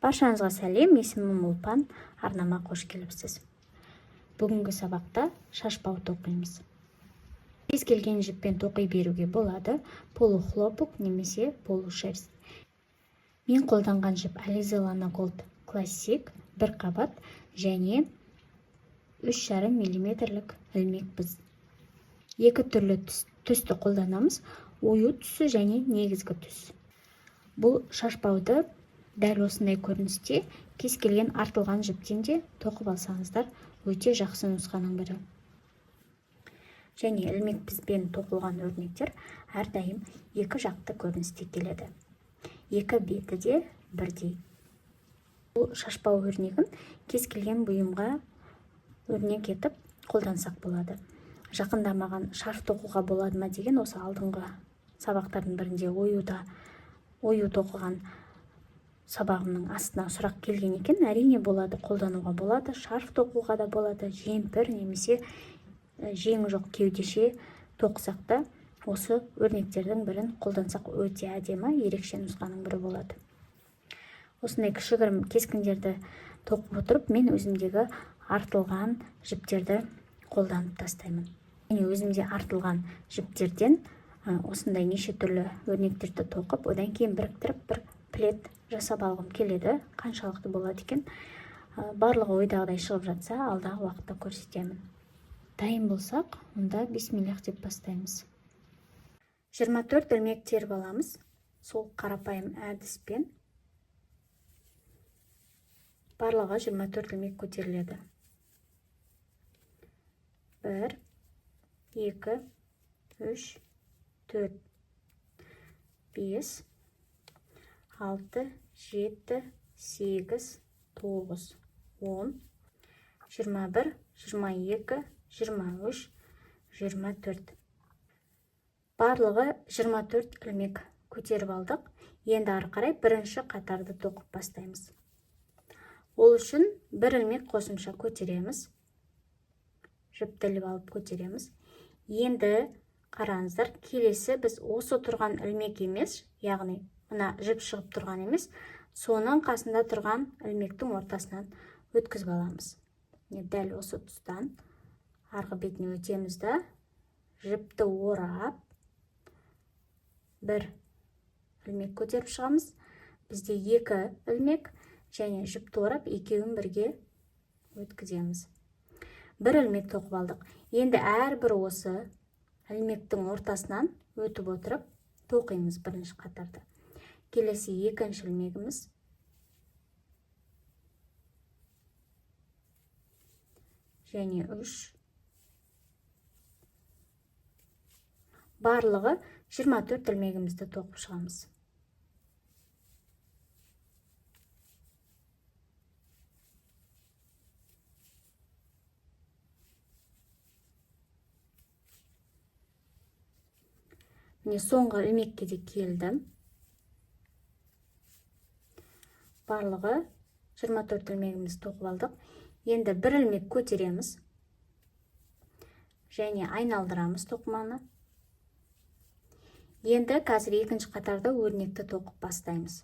Баршаңызға сәлем, есімім Ұлпан, арнама қош келіпсіз. Бүгінгі сабақта шашбау тоқимыз. Кез келген жіппен тоқи беруге болады, полухлопок немесе полушерсть. Мен қолданған жіп Alize Lana Gold Classic 1 қабат және 3,5 мм ілмек біз. Екі түрлі түсті қолданамыз, ою түсі және негізгі түс. Бұл шашбауды дәл осындай көріністе кез келген артылған жіптен де тоқып алсаңыздар өте жақсы нұсқаның бірі. Және ілмек бізбен тоқылған өрнектер әрдайым екі жақты көріністе келеді. Екі беті де бірдей. Бұл шашбау өрнегін кез келген бұйымға өрнек етіп қолдансақ болады. Жақында маған шарф тоқуға болады ма деген осы алдыңғы сабақтардың бірінде ою тоқыған сабағымның астына сұрақ келген екен. Әрине болады, қолдануға болады, шарф тоқуға да болады, жемпір немесе жеңі жоқ кеудеше тоқсақ та осы өрнектердің бірін қолдансақ өте әдемі, ерекше нұсқаның бірі болады. Осындай кішігірім кескіндерді тоқып отырып, мен өзімдегі артылған жіптерді қолданып тастаймын. Және өзімде артылған жіптерден осындай неше түрлі өрнектерді тоқып, одан кейін біріктіріп бір плед жасап алғым келеді. Қаншалықты болады екен, барлығы ойдағыдай шығып жатса, алдағы уақытта көрсетемін. Дайын болсақ, онда бисмиллах деп бастаймыз. 24 ілмек теріп аламыз. Сол қарапайым әдіспен барлығы 24 ілмек көтеріледі. 1, 2, 3, 4, 5, 6, 7, 8, 9, 10, 21, 22, 23, 24. Барлығы 24 ілмек көтеріп алдық. Енді ары қарай бірінші қатарды тоқып бастаймыз. Ол үшін бір ілмек қосымша көтереміз. Жіпті іліп алып көтереміз. Енді қараңыздар, келесі біз осы тұрған ілмек емес, яғни мына жіп шығып тұрған емес, соның қасында тұрған ілмектің ортасынан өткізіп аламыз. Дәл осы тұстан арғы бетіне өтеміз да, жіпті орап, бір ілмек көтеріп шығамыз. Бізде екі ілмек және жіпті орап, екеуін бірге өткіземіз. Бір ілмек тоқып алдық. Енді әрбір осы ілмектің ортасынан өтіп отырып, тоқимыз бірінші қатарды. Келесі екінші ілмегіміз. Және 3. Барлығы 24 ілмегімізді тоқып шығамыз. Міне соңғы ілмекке де келдім. Барлығы 24 ілмегімізді тоқып алдық. Енді бір ілмек көтереміз және айналдырамыз тоқыманы. Енді қазір екінші қатарда өрнекті тоқып бастаймыз.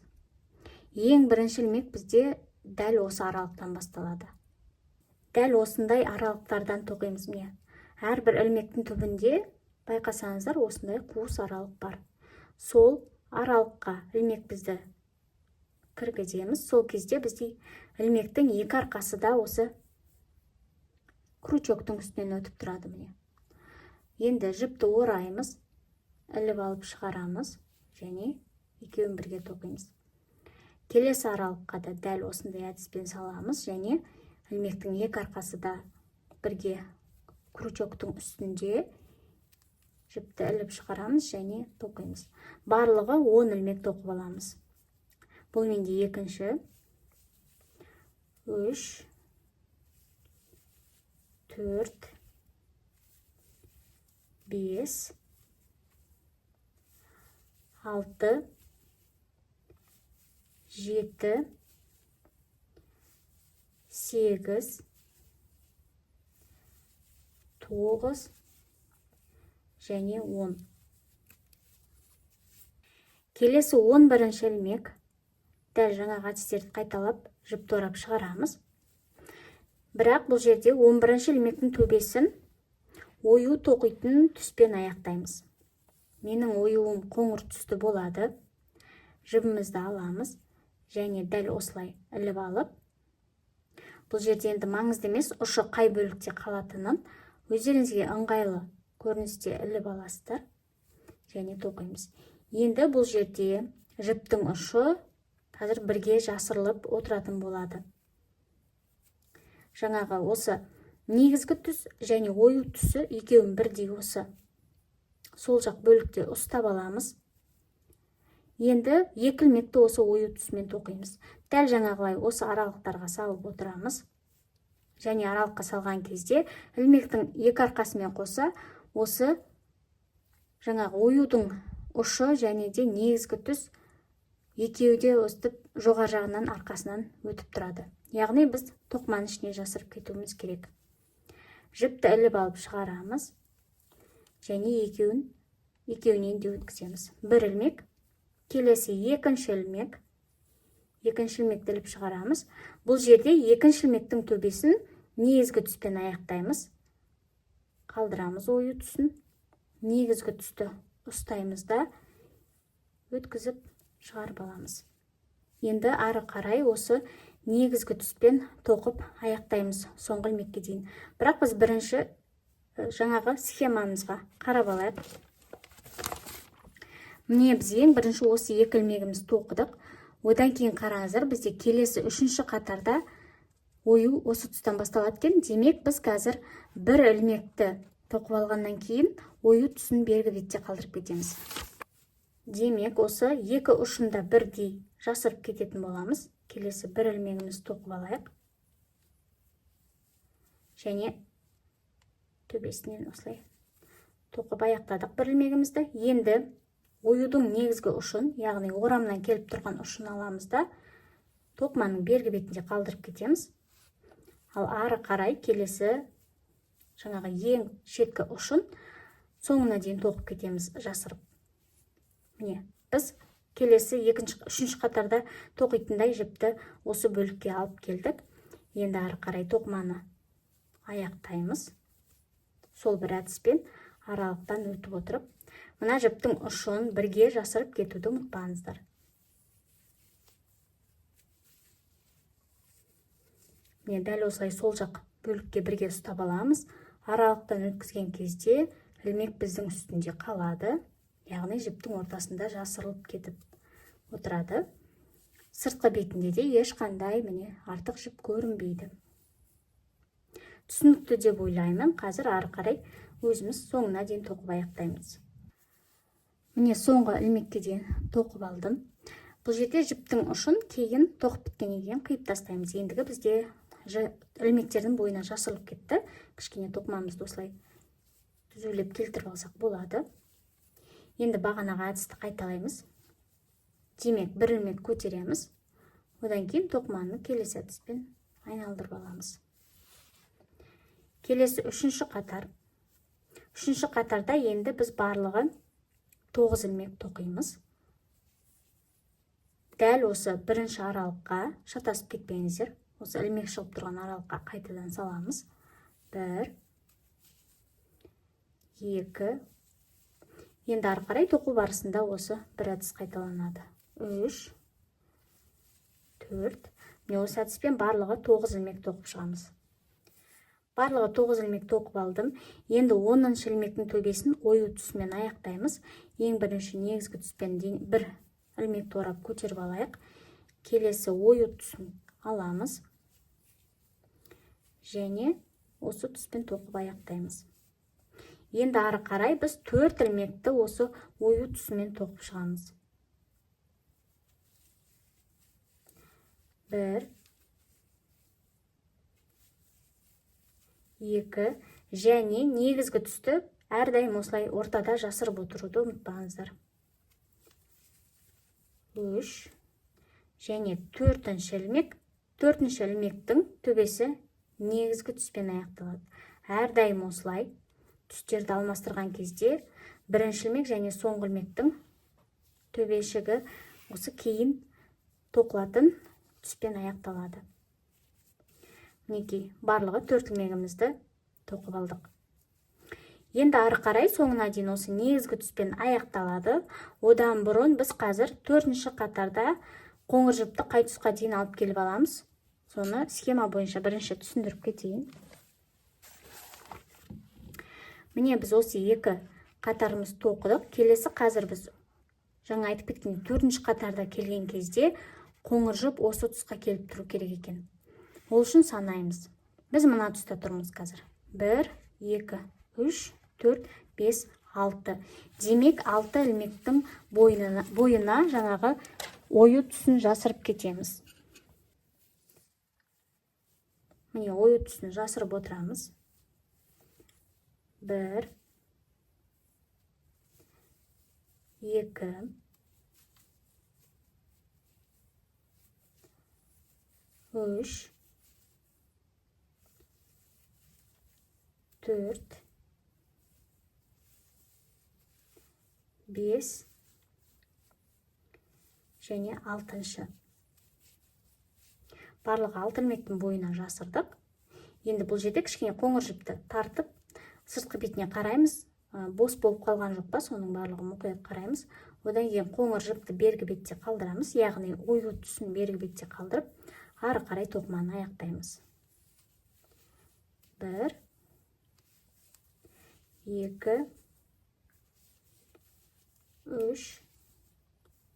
Ең бірінші ілмек бізде дәл осы аралықтан басталады. Дәл осындай аралықтардан тоқимыз. Әрбір ілмектің түбінде байқасаңыздар, осындай қуыс аралық бар. Сол аралыққа ілмек бізді кіргіземіз. Сол кезде бізде ілмектің екі арқасы да осы крючоктың үстінен өтіп тұрады. Енді жіпті ораймыз, іліп алып шығарамыз және екеуін бірге тоқимыз. Келесі аралыққа да дәл осындай әдіспен саламыз және ілмектің екі арқасы да бірге крючоктың үстінде жіпті іліп шығарамыз және тоқимыз. Барлығы 10 ілмек тоқып аламыз. Бұл менде екінші, 3, 4, 5, 6, 7, 8, 9 және 10. Келесі 11-ші ілмек дәл жаңағы әдістерді қайталап жіпті орап шығарамыз. Бірақ бұл жерде 11-ші ілмектің төбесін ою тоқитын түспен аяқтаймыз. Менің оюым қоңыр түсті болады. Жібімізді аламыз және дәл осылай іліп алып, бұл жерде енді маңызды емес, ұшы қай бөлікте қалатынын өздеріңізге ыңғайлы көріністе іліп аласыздар және тоқимыз. Енді бұл жерде жіптің ұшы қазір бірге жасырылып отыратын болады. Жаңағы осы негізгі түс және ою түсі екеуін бірдей осы сол жақ бөлікте ұстап аламыз. Енді екі ілмекті осы ою түсімен тоқимыз. Дәл жаңағылай осы аралықтарға салып отырамыз. Және аралыққа салған кезде ілмектің екі арқасымен қоса осы жаңағы оюдың ұшы және де негізгі түс екеуі де өстіп жоғары жағынан арқасынан өтіп тұрады. Яғни біз тоқманың ішіне жасырып кетуіміз керек. Жіпті іліп алып шығарамыз және екеуінен де өткіземіз. Бір ілмек, келесі екінші ілмек, екінші ілмекті іліп шығарамыз. Бұл жерде екінші ілмектің төбесін негізгі түспен аяқтаймыз. Қалдырамыз ою түсін, негізгі түсті ұстаймыз да өткізіп шығарып аламыз. Енді ары қарай осы негізгі түспен тоқып аяқтаймыз соңғы ілмекке дейін. Бірақ біз бірінші жаңағы схемамызға қарап алайық. Міне біз ең бірінші осы екі ілмегіміз тоқыдық. Одан кейін қараңыздар, бізде келесі үшінші қатарда ою осы тұстан басталады екен. Демек біз қазір бір ілмекті тоқып алғаннан кейін ою түсін бергі бетте қалдырып кетеміз. Демек осы екі ұшында бірдей жасырып кететін боламыз. Келесі бір ілмегіміз тоқып алайық. Және төбесінен осылай тоқып аяқтадық бір ілмегімізді. Енді оюдың негізгі ұшын, яғни орамнан келіп тұрған ұшын аламыз да тоқманың бергі бетінде қалдырып кетеміз. Ал ары қарай келесі жаңағы ең шеткі ұшын соңына дейін тоқып кетеміз жасырып. Міне, біз келесі үшінші қатарда тоқитындай жіпті осы бөлікке алып келдік. Енді ары қарай тоқманы аяқтаймыз. Сол бір әдіспен аралықтан өтіп отырып, мына жіптің ұшын бірге жасырып кетуді ұмытпаңыздар. Міне, дәл осылай сол жақ бөлікке бірге ұстап аламыз. Аралықтан өткізген кезде ілмек біздің үстінде қалады. Яғни жіптің ортасында жасырылып кетіп отырады. Сыртқы бетінде де ешқандай міне артық жіп көрінбейді. Түсінікті деп ойлаймын. Қазір ары қарай өзіміз соңына дейін тоқып аяқтаймыз. Міне соңғы ілмекке дейін тоқып алдым. Бұл жерде жіптің ұшын кейін тоқып біткеннен кейін қиып тастаймыз. Ендігі бізде ілмектердің бойына жасырылып кетті. Кішкене тоқымамызды осылай түзулеп келтіріп алсақ болады. Енді бағанағы әдісті қайталаймыз. Демек, бір ілмек көтереміз. Одан кейін тоқманы келесі әдіспен айналдырып аламыз. Келесі үшінші қатар. Үшінші қатарда енді біз барлығы 9 ілмек тоқимыз. Дәл осы бірінші аралыққа шатасып кетпеңіздер. Осы ілмек шығып тұрған аралыққа қайтадан саламыз. 1, 2. Енді ары қарай тоқу барысында осы бір әдіс қайталанады. 3, 4. Міне осы әдіспен барлығы 9 ілмек тоқып шығамыз. Барлығы 9 ілмек тоқып алдым. Енді 10-шы ілмектің төбесін ою түсімен аяқтаймыз. Ең бірінші негізгі түспен бір ілмекті орап көтеріп алайық. Келесі ою түсін аламыз. Және осы түспен тоқып аяқтаймыз. Енді ары қарай біз 4 ілмекті осы ою түсімен тоқып шығамыз. 1, 2 және негізгі түсті әрдайым осылай ортада жасырып отыруды ұмытпаңыздар. 3 және 4-ші ілмек. 4-ші ілмектің төбесі негізгі түспен аяқталады. Әрдайым осылай түстерді алмастырған кезде бірінші ілмек және соңғы ілмектің төбешігі осы кейін тоқылатын түспен аяқталады. Мінекей, барлығы 4 ilмегімізді тоқып алдық. Енді ары қарай соңына дейін осы негізгі түспен аяқталады. Одан бұрын біз қазір 4-ші қатарда қоңыр жіпті қай тұсқа дейін алып келіп аламыз. Соны схема бойынша бірінші түсіндіріп кетейін. Міне біз осы 2 қатарымыз тоқыдық. Келесі қазір біз жаңа айтып кеткен 4-ші қатарда келген кезде қоңыр жіп осы тұсқа келіп тұру керек екен. Ол үшін санаймыз. Біз мына тұста тұрмыз қазір. 1, 2, 3, 4, 5, 6. Демек 6 ilмектің бойына жаңағы ою түсін жасырып кетеміз. Міне ою түсін жасырып отырамыз. 1, 2, 3, 4, 5 және 6-шы. Барлығы 6 ilмектің бойына жасырдық. Енді бұл жерде кішкене қоңыр жіпті тартып, сыртқы бетіне қараймыз. Бос болып қалған жоқ па, соның барлығын мұқият қараймыз. Одан кейін қоңыр жіпті бергі бетте қалдырамыз, яғни ою түсін бергі бетте қалдырып, ары қарай тоқыманы аяқтаймыз. 1, 2, 3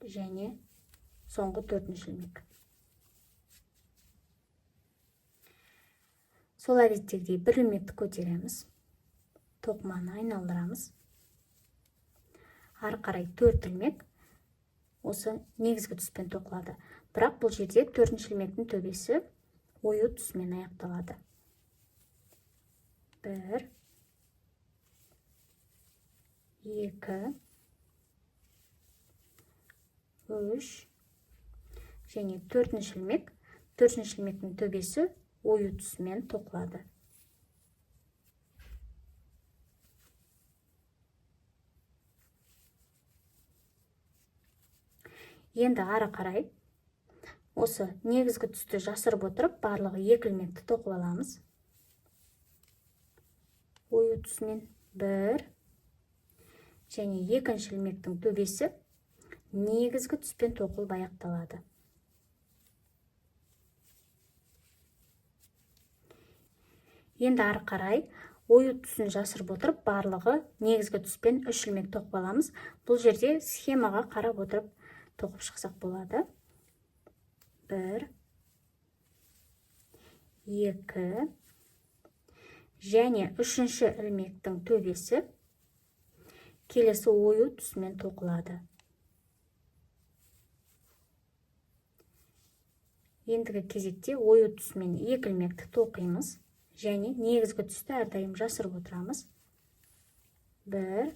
және соңғы 4-ші ilmek. Сол әдеттегідей 1 ilмекті көтереміз, тоқыманы айналдырамыз. Ары қарай 4 ilmek осы негізгі түспен тоқылады. Бірақ бұл жерде 4-ші ilмектің төбесі ою түсімен аяқталады. 1, 2, 3 және 4-ші ilmek. 4-ші ilмектің төбесі ою түсімен тоқылады. Енді ары қарай осы негізгі түсті жасырып отырып, барлығы 2 ilмекті тоқып аламыз. Ою түсімен 1 және 2-ші ilмектің төбесі негізгі түспен тоқылып аяқталады. Енді ары қарай ою түсін жасырып отырып, барлығы негізгі түспен 3 ilmek тоқып аламыз. Бұл жерде схемаға қарап отырып тоқып шықсақ болады. 1, 2 және 3-ші ilмектің төбесі келесі ою түсімен тоқылады. Ендігі кезекте ою түсімен 2 ilmekті тоқимыз және негізгі түсті әрдайым жасырып отырамыз. 1,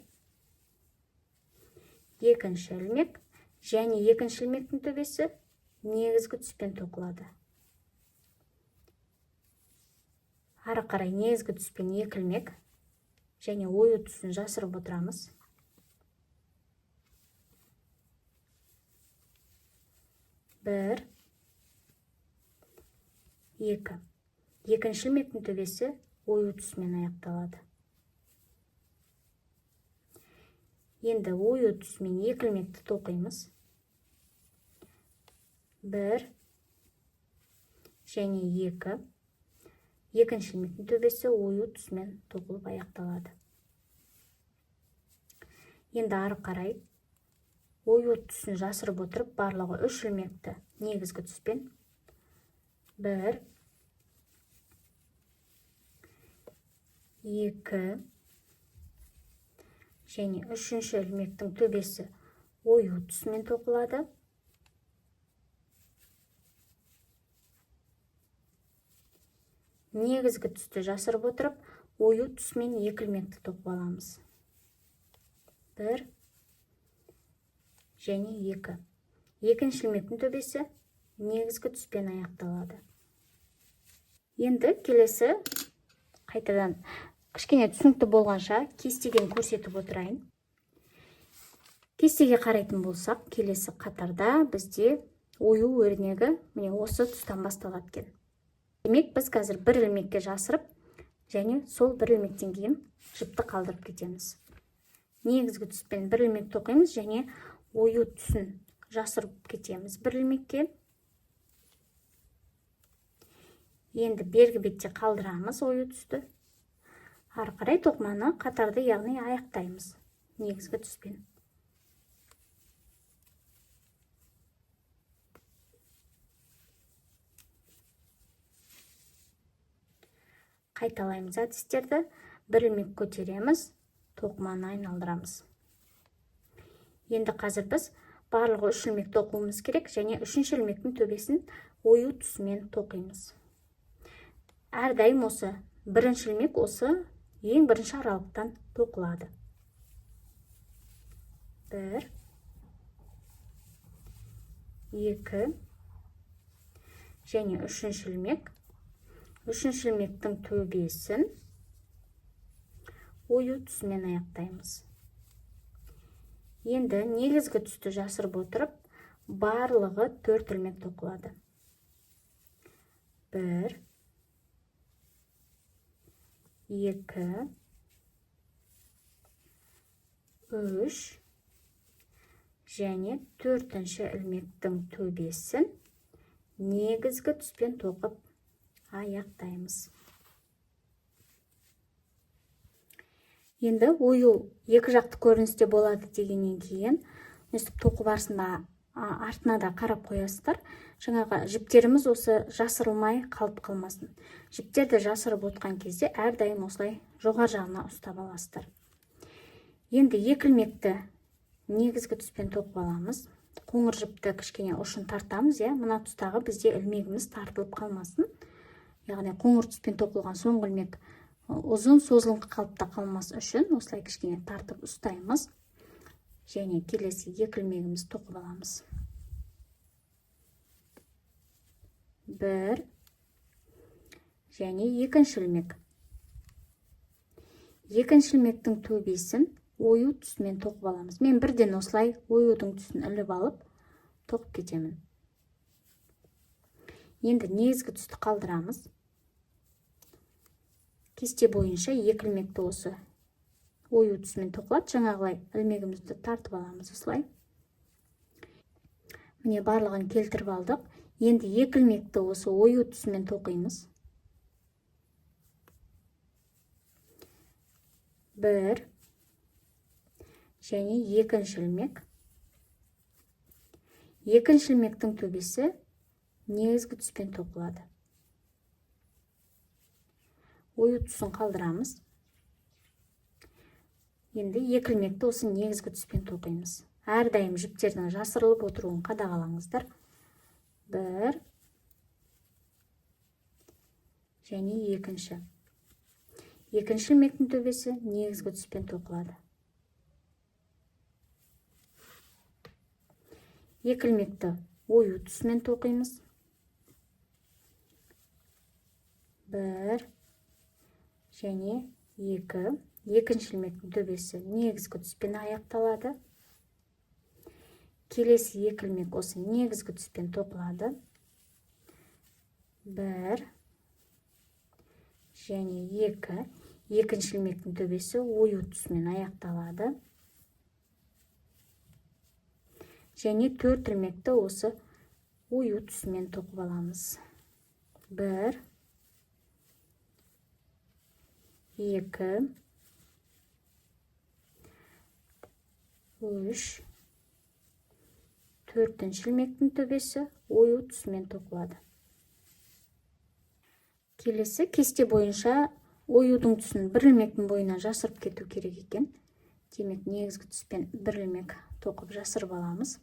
2-ші ilmek және 2-ші ilmектің төбесі негізгі түспен тоқылады. Ары қарай негізгі түспен 2 ilmek және ою түсін жасырып отырамыз. 1, 2. 2-ші ilmектің төбесі ою түсімен аяқталады. Енді ою түсімен 2 ilmekті тоқимыз. 1 және 2. 2-ші ilmектің төбесі ою түсімен тоқылып аяқталады. Енді ары қарай ою түсін жасырып отырып, барлығы 3 ilmekті негізгі түспен 1, 2 және 3-ші ilmектің төбесі ою түсімен тоқылады. Негізгі түсті жасырып отырып, ою түсімен 2 ilmekті тоқып аламыз. 1 және 2. 2-ші ilmектің төбесі негізгі түспен аяқталады. Енді келесі қайтадан кішкене түсінікті болғанша кестеден көрсетіп отырайын. Кестеге қарайтын болсақ, келесі қатарда бізде ою өрнегі міне осы тұстан басталады екен. Демек біз қазір бір ілмекке жасырып және сол бір ілмектен кейін жіпті қалдырып кетеміз. Негізгі түспен бір ілмек тоқимыз және ою түсін жасырып кетеміз бір ілмекке. Енді бергі бетте қалдырамыз ою түсті. Ары қарай тоқыманы қатарды, яғни аяқтаймыз негізгі түспен. Қайталаймыз әдістерді. Бір ілмек көтереміз, тоқыманы айналдырамыз. Енді қазір біз барлығы 3 ілмек тоқуымыз керек және 3-ші ілмектің төбесін ою түсімен тоқимыз. Әрдайым осы бірінші ілмек осы ең бірінші аралықтан тоқылады. 1, 2 және 3-ші ілмек. 3-ші ілмектің төбесін ою түсімен аяқтаймыз. Енді негізгі түсті жасырып отырып, барлығы 4 ілмек тоқылады. 1, 2, 3 және 4-ші ілмектің төбесін негізгі түспен тоқып аяқтаймыз. Енді ою екі жақты көріністе болады дегеннен кейін, өстіп тоқу барысында артына да қарап қоясыздар. Жаңағы жіптеріміз осы жасырылмай қалып қалмасын. Жіптерді жасырып отқан кезде әрдайым осылай жоғар жағына ұстап аласыздар. Енді екі ілмекті негізгі түспен тоқып аламыз. Қоңыр жіпті кішкене ұшын тартамыз, мына тұстағы бізде ілмегіміз тартылып қалмасын. Яғни қоңыр түспен тоқылған соңғы ілмек ұзын созылыңқы қалыпта қалмас үшін осылай кішкене тартып ұстаймыз және келесі екі ілмегімізді тоқып аламыз. 1 және 2-ші ілмек. 2-ші ілмектің төбесін ою түсімен тоқып аламыз. Мен бірден осылай оюдың түсін іліп алып тоқып кетемін. Енді негізгі түсті қалдырамыз. Кесте бойынша екі ілмекті осы ою түсімен тоқылады. Жаңағылай ілмегімізді тартып аламыз осылай. Міне барлығын келтіріп алдық. Енді екі ілмекті осы ою түсімен тоқимыз. 1 және 2-ші ілмек. 2-ші ілмектің төбесі негізгі түспен тоқылады. Ою түсін қалдырамыз. Енді екі ілмекті осы негізгі түспен тоқимыз. Әрдайым жіптердің жасырылып отыруын қадағалаңыздар. 1 және 2-ші. 2-ші ілмектің төбесі негізгі түспен тоқылады. Екі ілмекті ою түсімен тоқимыз. 1 және 2. 2-ші ілмектің төбесі негізгі түспен аяқталады. Келесі екі ілмек осы негізгі түспен тоқылады. 1 және 2. 2-ші ілмектің төбесі ою түсімен аяқталады. Және 4 ілмекті осы ою түсімен тоқып аламыз. 1 2 3 4-ші ілмектің төбесі ою түсімен тоқылады. Келесі кесте бойынша оюдың түсін бір ілмектің бойына жасырып кету керек екен. Демек негізгі түспен бір ілмек тоқып жасырып аламыз.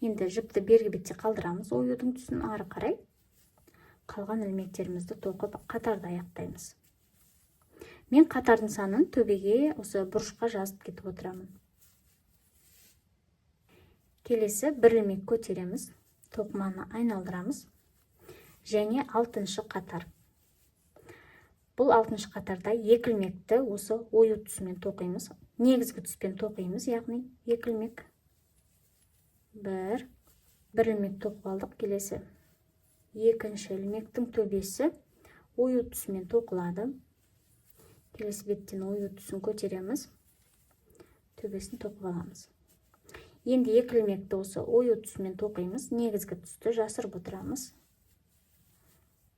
Енді жіпті бергі бетте қалдырамыз оюдың түсін, ары қарай қалған ілмектерімізді тоқып қатарды аяқтаймыз. Мен қатардың санын төбеге осы бұрышқа жазып кетіп отырамын. Келесі бір ілмек көтереміз, тоқыманы айналдырамыз және 6-шы қатар. Бұл 6-шы қатарда екі ілмекті осы ою түсімен тоқимыз. Негізгі түспен тоқимыз, яғни екі ілмек. 1 бір ілмек тоқып алдық. Келесі екінші ілмектің төбесі ою тұсымен тоқылады. Келесі беттен ою тұсын көтереміз, төбесін тоқып аламыз. Енді екі ілмекті осы ою тұсымен тоқимыз. Негізгі түсті жасырып отырамыз.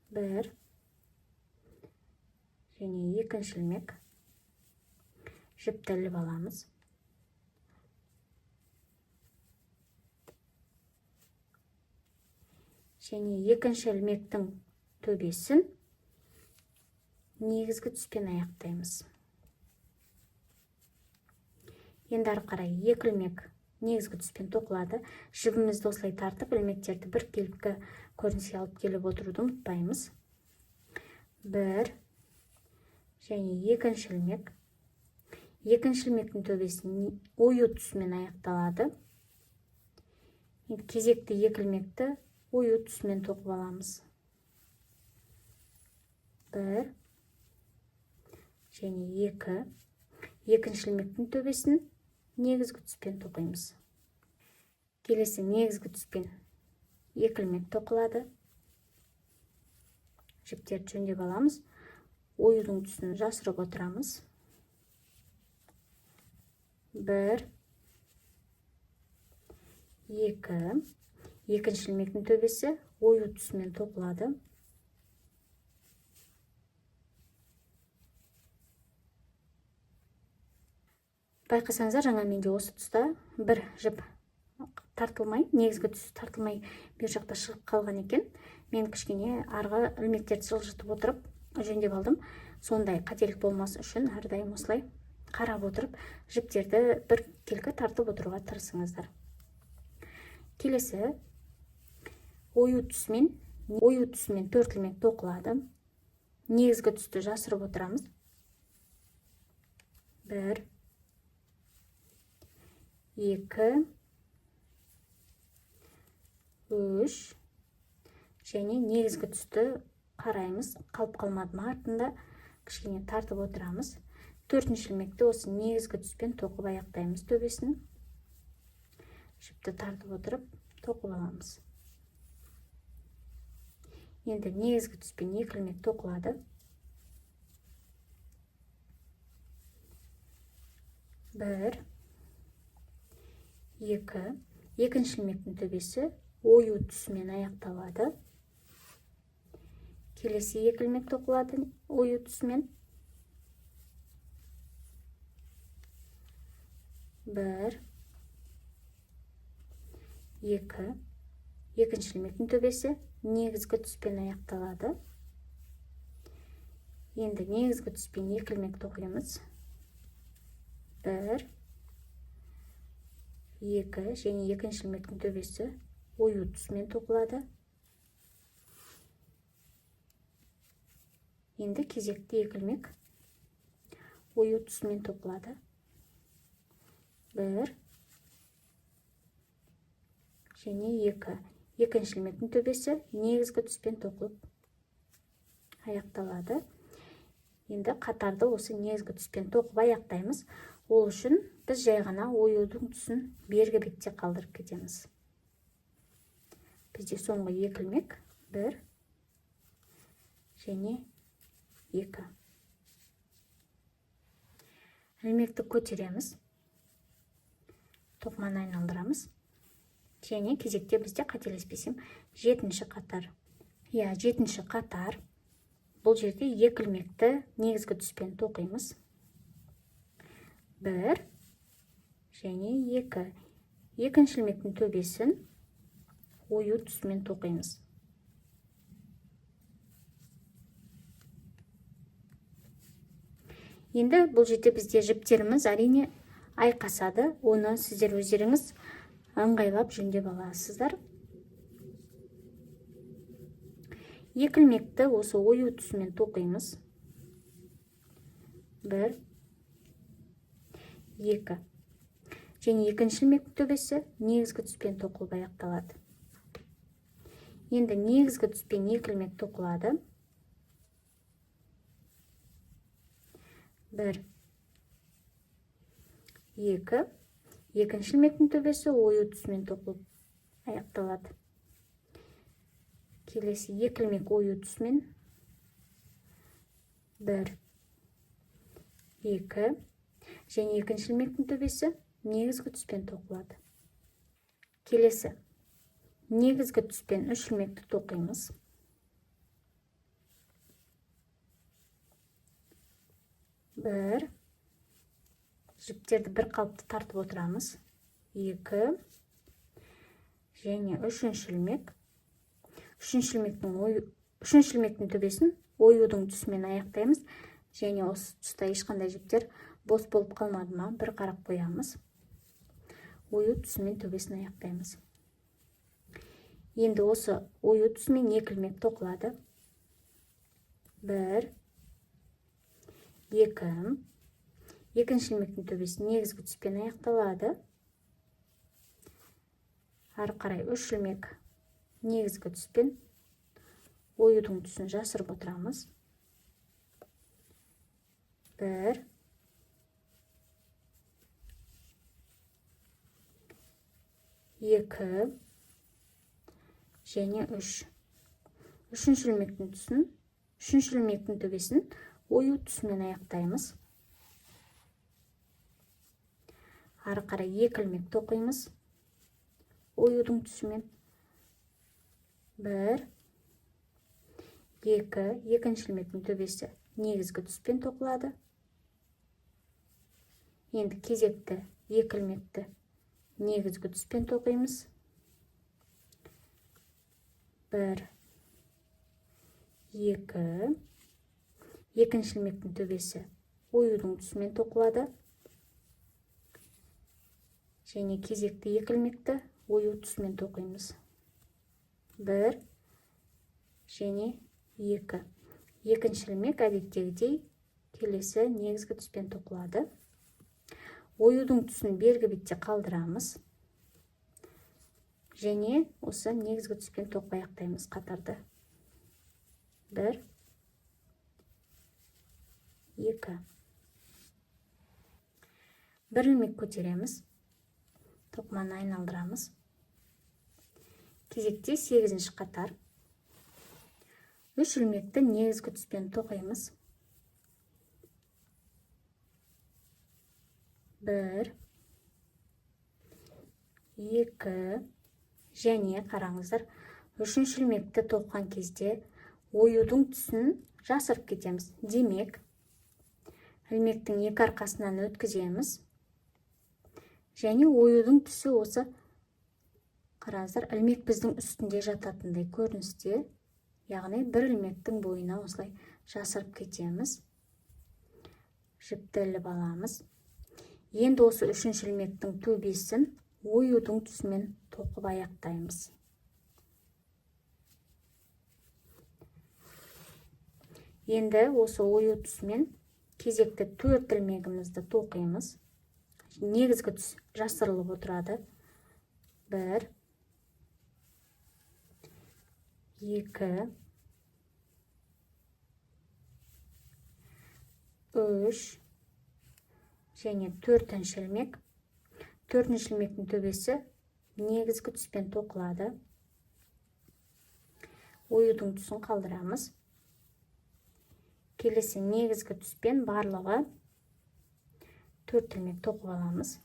Бір және екінші ілмек. Жіпті іліп аламыз. Және екінші ілмектің төбесін негізгі түспен аяқтаймыз. Енді ары қарай екі ілмек негізгі түспен тоқылады. Жібімізді осылай тартып, ілмектерді бір келіпкі көрініске алып келіп отыруды ұмытпаймыз. Бір және екінші ілмек. Екінші ілмектің төбесін ою тұсымен аяқталады. Кезекті екі ілмекті ою тұсымен тоқып аламыз. Бір және екі. Екінші ілмектің төбесін негізгі түспен тоқимыз. Келесі негізгі түспен екі ілмек тоқылады. Жіптерді жөндеп аламыз. Оюдың түсін жасырып отырамыз. Бір, екі. Екінші ілмектің төбесі ою тұсымен тоқылады. Байқасаңыздар, жаңа менде осы тұста бір жіп тартылмай, негізгі түс тартылмай бер жақта шығып қалған екен. Мен кішкене арғы ілмектерді жылжытып отырып жөндеп алдым. Сондай қателік болмас үшін әрдайым осылай қарап отырып жіптерді бір келкі тартып отыруға тырысыңыздар. Келесі ою түсімен төрт ілмек тоқылады. Негізгі түсті жасырып отырамыз. Бір, екі, үш және негізгі түсті қараймыз. Қалып қалмады ма артында кішкене тартып отырамыз. Төртінші ілмекті осы негізгі түспен тоқып аяқтаймыз төбесін. Жіпті тартып отырып тоқып аламыз. Енді негізгі түспен екі ілмек тоқылады. Бір, екі. Екінші ілмектің төбесі ою түсімен аяқталады. Келесі екі ілмек тоқылады ою түсімен. Бір, екі. Екінші ілмектің төбесі негізгі түспен аяқталады. Енді негізгі түспен екі ілмек тоқимыз. Бір, екі және екінші ілмектің төбесі ою түсімен тоқылады. Енді кезекті екі ілмек ою түсімен тоқылады. Бір және екі. Екінші ілмектің төбесі негізгі түспен тоқылып аяқталады. Енді қатарды осы негізгі түспен тоқып аяқтаймыз. Ол үшін біз жай ғана оюдың түсін бергі бетте қалдырып кетеміз. Бізде соңғы екі ілмек бір және екі. Ілмекті көтереміз. Тоқыманы айналдырамыз. Және кезекте бізде қателеспесем жетінші қатар. Жетінші қатар. Бұл жерде екі ілмекті негізгі түспен тоқимыз. Бір және екі. Екінші ілмектің төбесін ою түсімен тоқимыз. Енді бұл жерде бізде жіптеріміз әрине айқасады. Оны сіздер өздеріңіз ыңғайлап жөндеп аласыздар. Екі ілмекті осы ою түсімен тоқимыз. Бір, екі. Және екінші ілмектің төбесі негізгі түспен тоқылып аяқталады. Енді негізгі түспен екі ілмек тоқылады. Бір, екі. Екінші ілмектің төбесі ою түсімен тоқылып аяқталады. Келесі екі ілмек ою түсімен 1, 2 және екінші ілмектің төбесі негізгі түспен тоқылады. Келесі негізгі түспен 3 ілмекті тоқимыз. 1, жіптерді бір қалыпты тартып отырамыз. 2 және 3-ші ілмек. 3-ші ілмектің төбесін оюдың түсімен аяқтаймыз. Және осы тұста ешқандай жіптер бос болып қалмады ма, бір қарап қоямыз. Ою түсімен төбесін аяқтаймыз. Енді осы ою түсімен 2 ілмек тоқылады. 1, 2. Екінші ілмектің төбесі негізгі түспен аяқталады. Ары қарай 3 ілмек негізгі түспен оюдың түсін жасырып отырамыз. 1, 2 және 3. 3-ші ілмектің төбесін ою түсімен аяқтаймыз. Ары қарай 2 ілмек тоқимыз оюдың түсімен. 1, 2. Екінші ілмектің төбесі негізгі түспен тоқылады. Енді кезекті 2 ілмекті негізгі түспен тоқимыз. 1, 2. Екінші ілмектің төбесі оюдың түсімен тоқылады. Және кезекті 2 ілмекті ою түсімен тоқимыз. 1 және 2. Екінші ілмек әдеттегідей келесі негізгі түспен тоқылады. Оюдың түсін бергі бетте қалдырамыз. Және осы негізгі түспен тоқып аяқтаймыз қатарды. 1, 2. Бір ілмек көтереміз. Тоқыманы айналдырамыз. Кезекте 8-ші қатар. 3 ілмекті негізгі түспен тоқимыз. 1, 2 және қараңыздар, 3-ші ілмекті тоққан кезде оюдың түсін жасырып кетеміз. Демек, ілмектің 2 арқасынан өткіземіз. Және оюдың түсі осы қараңыздар, ілмек біздің үстінде жататындай көріністе, яғни бір ілмектің бойына осылай жасырып кетеміз. Жіпті іліп аламыз. Енді осы 3-ші ілмектің төбесін оюдың түсімен тоқып аяқтаймыз. Енді осы ою түсімен кезекті 4 ілмегімізді тоқимыз. Негізгі түс жасырылып отырады. 1, 2, 3 және 4-ші ілмек. 4-ші ілмектің төбесі негізгі түспен тоқылады. Оюдың түсін қалдырамыз. Келесі негізгі түспен барлығы 4 ілмек тоқып аламыз.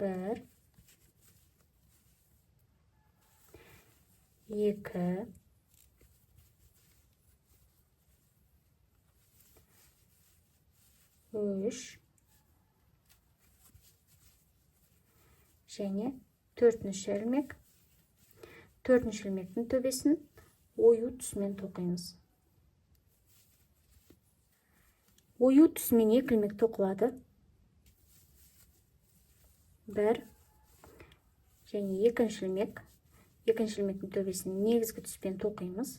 1, 2, 3 және 4-ші ілмек. 4-ші ілмектің төбесін ою түсімен тоқимыз. Ою түсімен 2 ілмек тоқылады. 1 және 2-ші ілмек. 2-ші ілмектің төбесін негізгі түспен тоқимыз.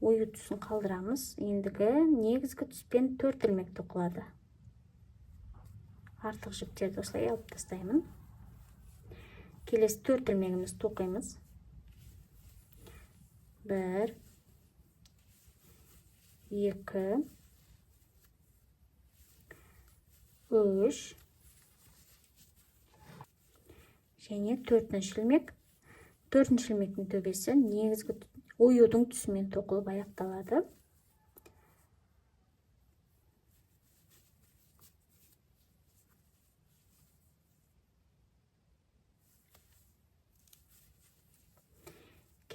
Ою түсін қалдырамыз. Ендігі негізгі түспен 4 ілмек тоқылады. Артық жіптерді осылай алып тастаймын. Келесі 4 ілмегіміз тоқимыз. 1, 2, 3 және 4-ші ілмек. 4-ші ілмектің төбесі негізгі оюдың түсімен тоқылып аяқталады.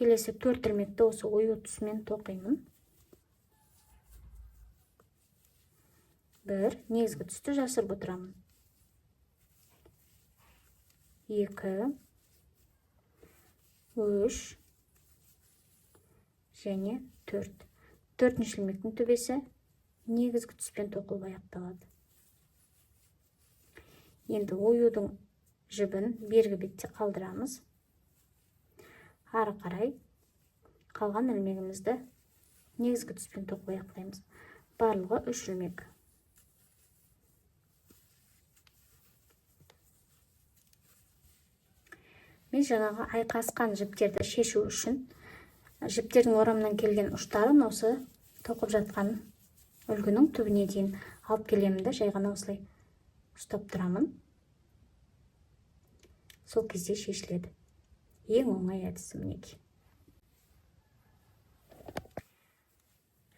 Келесі 4 ілмекті осы ою түсімен тоқимын. 1 негізгі түсті жасырып отырамын. 2 3 және 4. 4-ші ілмектің төбесі негізгі түспен тоқылып аяқталады. Енді оюдың жібін бергі бетте қалдырамыз. Ары қарай қалған ілмегімізді негізгі түспен тоқып аяқтаймыз. Барлығы 3 ілмек. Мен жаңағы айқасқан жіптерді шешу үшін жіптердің орамынан келген ұштарын осы тоқып жатқан үлгінің түбіне дейін алып келемін де жай ғана осылай ұстап тұрамын. Сол кезде шешіледі. Ең оңай әдісі мінекей.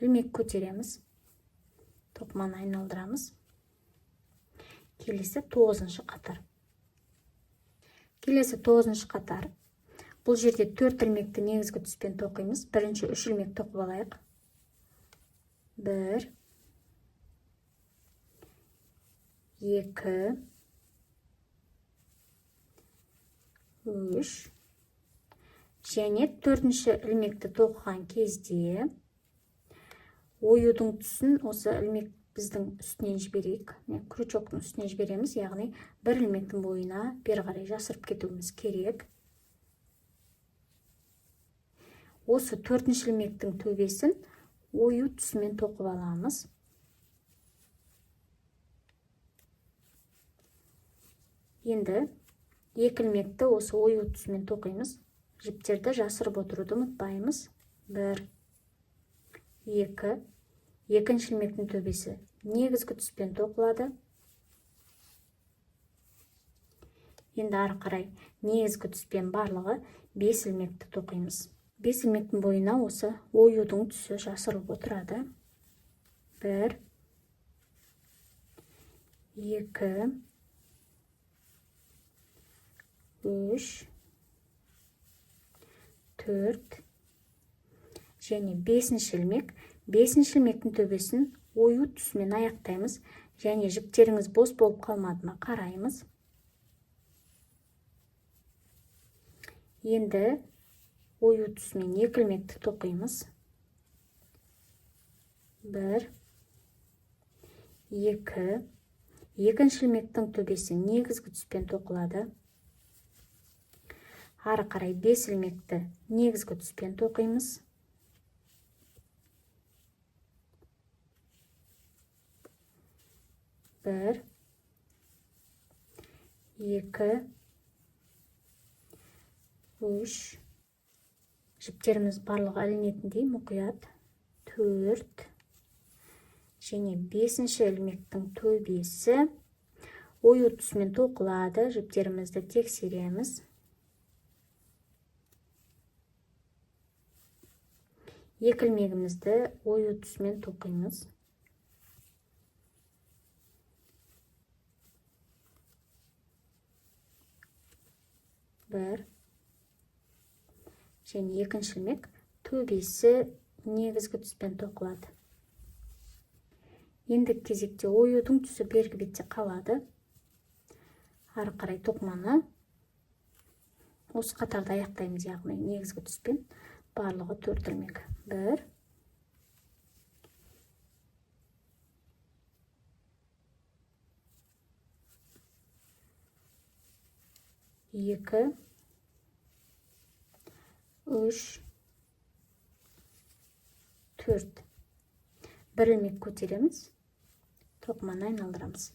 Ілмек көтереміз. Тоқыманы айналдырамыз. Келесі 9-ші қатар. Келесі 9-ші қатар. Бұл жерде 4 ілмекті негізгі түспен тоқимыз. Бірінші 3 ілмек тоқып алайық. 1 2 3 және 4-ші ілмекті тоқыған кезде оюдың түсін осы ілмек біздің үстінен жіберейік. Крючоктың үстінен жібереміз, яғни бір ілмектің бойына бері қарай жасырып кетуіміз керек. Осы 4-ші ілмектің төбесін ою түсімен тоқып аламыз. Енді 2 ілмекті осы ою түсімен тоқимыз. Жіптерді жасырып отыруды ұмытпаймыз. 1 2 2-ші ілмектің төбесі негізгі түспен тоқылады. Енді ары қарай негізгі түспен барлығы 5 ілмекті тоқимыз. 5 ілмектің бойына осы оюдың түсі жасырылып отырады. 1 2 3 4 және 5-ші ілмек. 5-ші ілмектің төбесін ою түсімен аяқтаймыз. Және жіптеріңіз бос болып қалмады ма қараймыз. Енді ою түсімен 2 ілмекті тоқимыз. 1 2 2-ші ілмектің төбесі негізгі түспен тоқылады. Ары қарай 5 ілмекті негізгі түспен тоқимыз. 1 2 3 жіптеріміз барлығы ілінетіндей мұқият. 4 және 5-ші ілмектің төбесі ою түсімен тоқылады. Жіптерімізді тексереміз. 2 ілмегімізді ою түсімен тоқимыз. 1 және 2-ші ілмек төбесі негізгі түспен тоқылады. Енді кезекте оюдың түсі бергі бетте қалады. Ары қарай тоқыманы осы қатарда аяқтаймыз, яғни негізгі түспен барлығы 4 ілмек. 1 2 3 4 1 ілмек көтереміз, тоқыманы айналдырамыз.